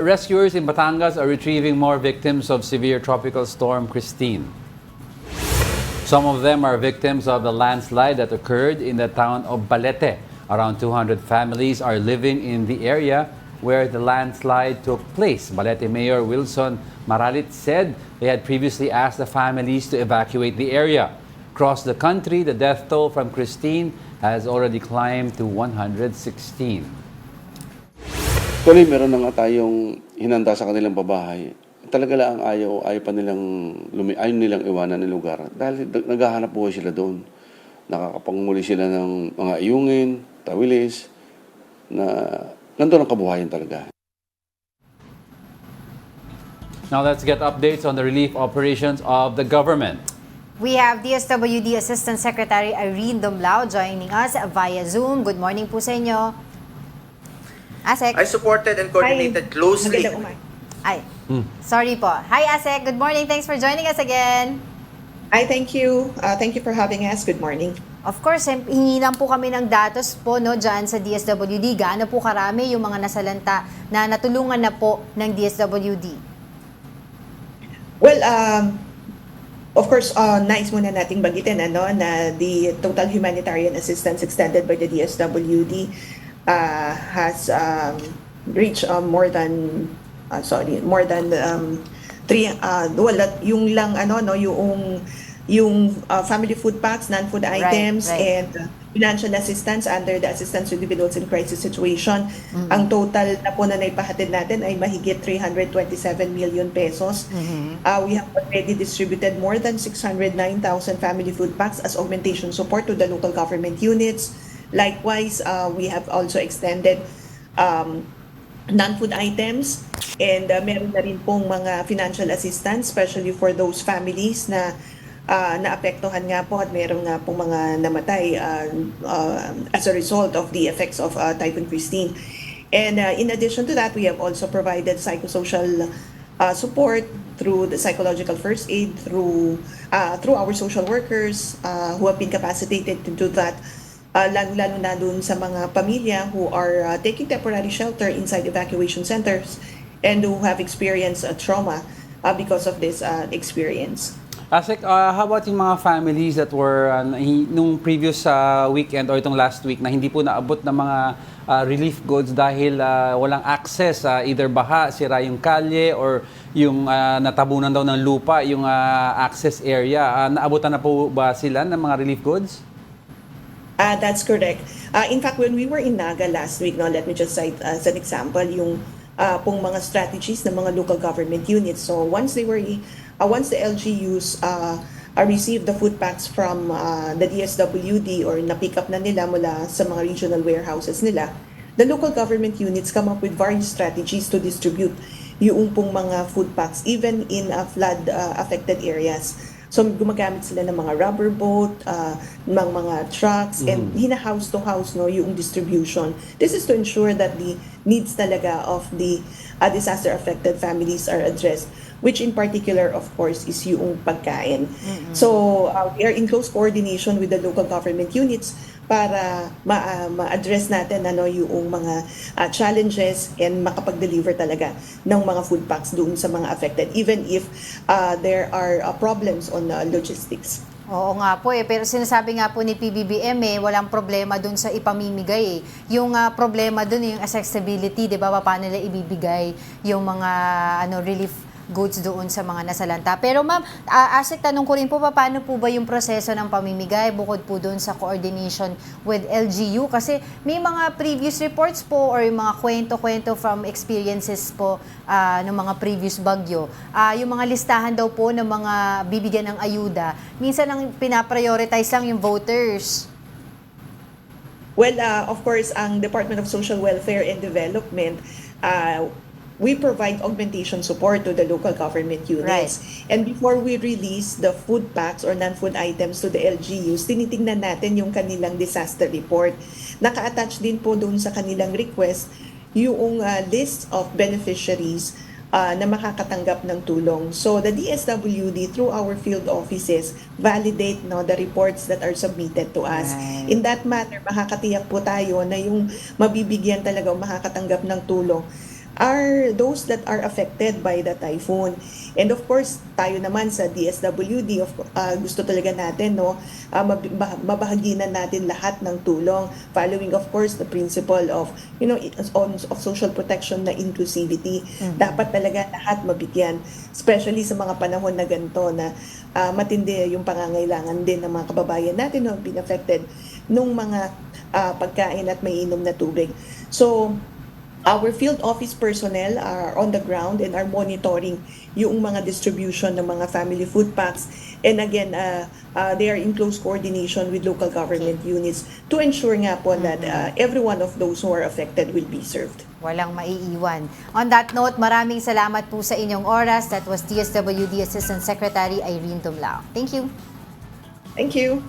rescuers in Batangas are retrieving more victims of severe tropical storm Christine. Some of them are victims of the landslide that occurred in the town of Balete. Around 200 families are living in the area where the landslide took place. Balete Mayor Wilson Maralit said they had previously asked the families to evacuate the area. Across the country, the death toll from Christine has already climbed to 116. Actually, meron na nga tayong hinanda sa kanilang babahay. Talaga lang ayaw pa nilang, ayaw nilang iwanan ng lugar. Dahil naghahanap buhay sila doon. Nakakapangmuli sila ng mga iyungin, tawilis, na nandun ang kabuhayan talaga. Now let's get updates on the relief operations of the government. We have DSWD Assistant Secretary Irene Domlao joining us via Zoom. Good morning po sa inyo. Asek. I supported and coordinated closely. Ay, sorry po. Hi Asek, good morning. Thanks for joining us again. Hi, thank you. Thank you for having us. Good morning. Of course, hingi lang po kami ng datos po no, dyan sa DSWD. Gaano po karami yung mga nasalanta na natulungan na po ng DSWD? Well, of course, nais muna nating bagitin na the total humanitarian assistance extended by the DSWD has reached more than yung lang yung family food packs, non-food items, right. and financial assistance under the Assistance to Individuals in Crisis Situation. Ang total na po na naipahatid natin ay mahigit 327 million pesos. We have already distributed more than 609,000 family food packs as augmentation support to the local government units. Likewise, we have also extended non-food items, and meron na rin pong mga financial assistance, especially for those families na naapektuhan nga po at meron nga pong mga namatay as a result of the effects of Typhoon Christine. And in addition to that, we have also provided psychosocial support through the psychological first aid, through our social workers who have been capacitated to do that. Lalo na dun sa mga pamilya who are taking temporary shelter inside evacuation centers and who have experienced trauma because of this experience. Asek, how about yung mga families that were nung previous weekend or itong last week na hindi po naabot ng mga relief goods dahil walang access, either baha, sira yung kalye, or yung natabunan daw ng lupa, yung access area. Naabutan na po ba sila ng mga relief goods? That's correct. In fact, when we were in Naga last week, let me just cite as an example yung pong mga strategies ng mga local government units. So once the LGUs received the food packs from the DSWD or na-pick up na nila mula sa mga regional warehouses nila, the local government units come up with various strategies to distribute yung pong mga food packs even in flood affected areas. So gumagamit sila ng mga rubber boat, ng mga trucks, and hina-house to house yung distribution. This is to ensure that the needs talaga of the disaster affected families are addressed, which in particular, of course, is yung pagkain. So we are in close coordination with the local government units para ma-address natin yung mga challenges and makapag-deliver talaga ng mga food packs doon sa mga affected, even if there are problems on logistics. Oo nga po pero sinasabi nga po ni PBBM walang problema dun sa ipamimigay Yung problema dun yung accessibility, 'di ba? Paano nila ibibigay yung mga relief goods doon sa mga nasalanta. Pero ma'am, Asek, tanong ko rin po paano po ba yung proseso ng pamimigay bukod po doon sa coordination with LGU? Kasi may mga previous reports po or yung mga kwento-kwento from experiences po ng mga previous bagyo. Yung mga listahan daw po ng mga bibigyan ng ayuda, minsan ang pinaprioritize lang yung voters. Well, of course, ang Department of Social Welfare and Development, we provide augmentation support to the local government units. Right. And before we release the food packs or non-food items to the LGUs, tinitingnan natin yung kanilang disaster report. Naka-attach din po doon sa kanilang request yung list of beneficiaries na makakatanggap ng tulong. So the DSWD, through our field offices, validate the reports that are submitted to us. Right. In that manner, makakatiyak po tayo na yung mabibigyan talaga o makakatanggap ng tulong are those that are affected by the typhoon. And of course, tayo naman sa DSWD, gusto talaga natin, no, mabahaginan natin lahat ng tulong, following of course the principle of, of social protection na inclusivity. Dapat talaga lahat mabigyan, especially sa mga panahon na ganito na matindi yung pangangailangan din ng mga kababayan natin who have been affected nung mga pagkain at mainom na tubig. So, our field office personnel are on the ground and are monitoring yung mga distribution ng mga family food packs. And again, they are in close coordination with local government units to ensure nga po that every one of those who are affected will be served. Walang maiiwan. On that note, maraming salamat po sa inyong oras. That was DSWD Assistant Secretary Irene Dumlao. Thank you. Thank you.